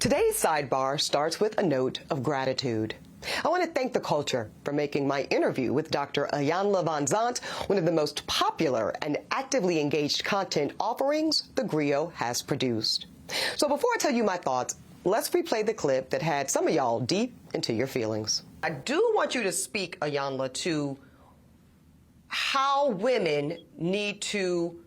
Today's sidebar starts with a note of gratitude. I want to thank the culture for making my interview with Dr. Iyanla Vanzant one of the most popular and actively engaged content offerings theGrio has produced. So before I tell you my thoughts, let's replay the clip that had some of y'all deep into your feelings. I do want you to speak, Iyanla, to how women need to,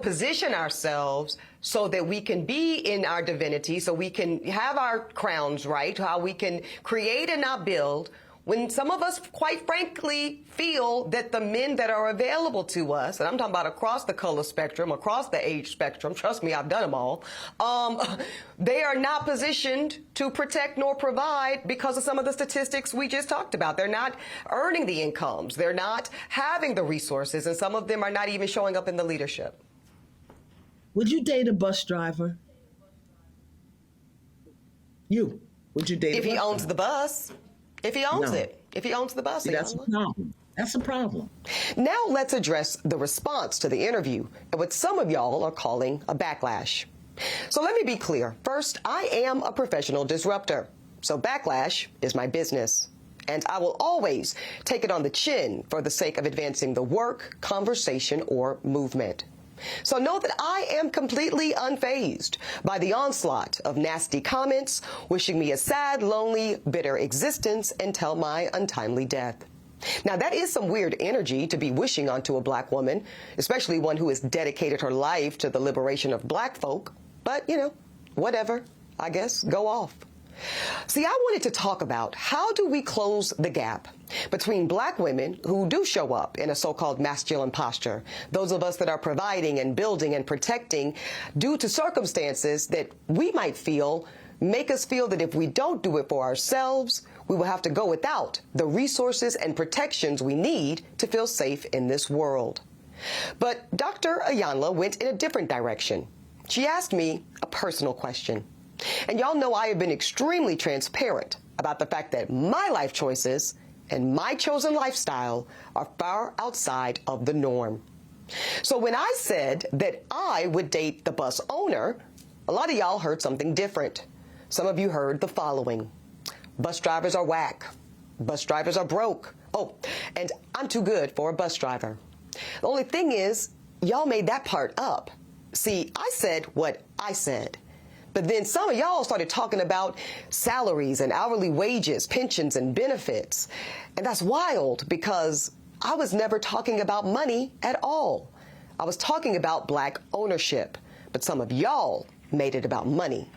position ourselves so that we can be in our divinity, so we can have our crowns right, how we can create and not build, when some of us, quite frankly, feel that the men that are available to us, and I'm talking about across the color spectrum, across the age spectrum, trust me, I've done them all, they are not positioned to protect nor provide because of some of the statistics we just talked about. They're not earning the incomes. They're not having the resources, and some of them are not even showing up in the leadership. Would you date a bus driver? Would you date a bus driver? If he owns the bus. If he owns it. If he owns the bus. See, that's a problem. That's a problem. Now let's address the response to the interview and what some of y'all are calling a backlash. So let me be clear. First, I am a professional disruptor. So backlash is my business. And I will always take it on the chin for the sake of advancing the work, conversation, or movement. So know that I am completely unfazed by the onslaught of nasty comments, wishing me a sad, lonely, bitter existence until my untimely death. Now, that is some weird energy to be wishing onto a black woman, especially one who has dedicated her life to the liberation of black folk. But, whatever, I guess, go off. See, I wanted to talk about how do we close the gap between black women who do show up in a so-called masculine posture, those of us that are providing and building and protecting due to circumstances that we might feel make us feel that if we don't do it for ourselves, we will have to go without the resources and protections we need to feel safe in this world. But Dr. Iyanla went in a different direction. She asked me a personal question. And y'all know I have been extremely transparent about the fact that my life choices and my chosen lifestyle are far outside of the norm. So when I said that I would date the bus owner, a lot of y'all heard something different. Some of you heard the following. Bus drivers are whack. Bus drivers are broke. Oh, and I'm too good for a bus driver. The only thing is, y'all made that part up. See, I said what I said. But then some of y'all started talking about salaries and hourly wages, pensions and benefits. And that's wild because I was never talking about money at all. I was talking about black ownership, but some of y'all made it about money.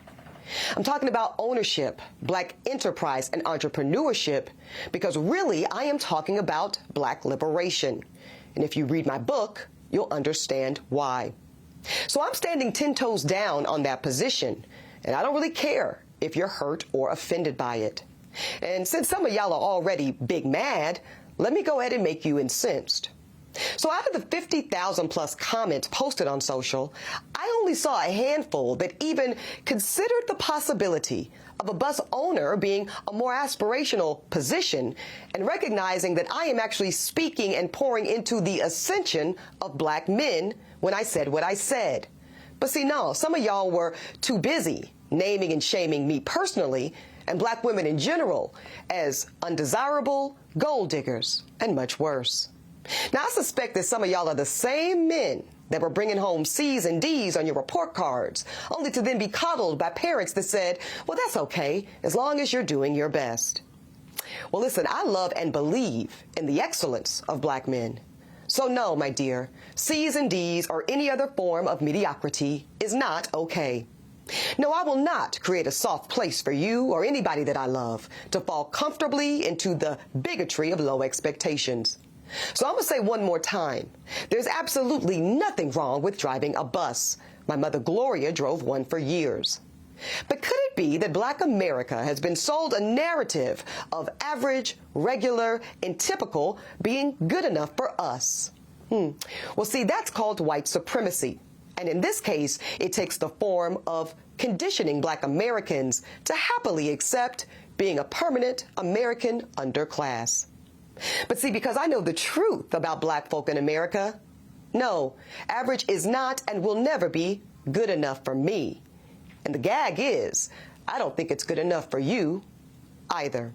I'm talking about ownership, black enterprise and entrepreneurship, because really I am talking about black liberation. And if you read my book, you'll understand why. So I'm standing 10 toes down on that position, and I don't really care if you're hurt or offended by it. And since some of y'all are already big mad, let me go ahead and make you incensed. So out of the 50,000 plus comments posted on social, I only saw a handful that even considered the possibility of a bus owner being a more aspirational position and recognizing that I am actually speaking and pouring into the ascension of black men when I said what I said. But see, no, some of y'all were too busy naming and shaming me personally and black women in general as undesirable, gold diggers, and much worse. Now, I suspect that some of y'all are the same men that were bringing home C's and D's on your report cards, only to then be coddled by parents that said, well, that's okay, as long as you're doing your best. Well, listen, I love and believe in the excellence of black men. So no, my dear, C's and D's or any other form of mediocrity is not okay. No, I will not create a soft place for you or anybody that I love to fall comfortably into the bigotry of low expectations. So I'm going to say one more time, there's absolutely nothing wrong with driving a bus. My mother Gloria drove one for years. But could it be that black America has been sold a narrative of average, regular, and typical being good enough for us? Well, see, that's called white supremacy. And in this case, it takes the form of conditioning black Americans to happily accept being a permanent American underclass. But see, because I know the truth about black folk in America, no, average is not and will never be good enough for me. And the gag is, I don't think it's good enough for you either.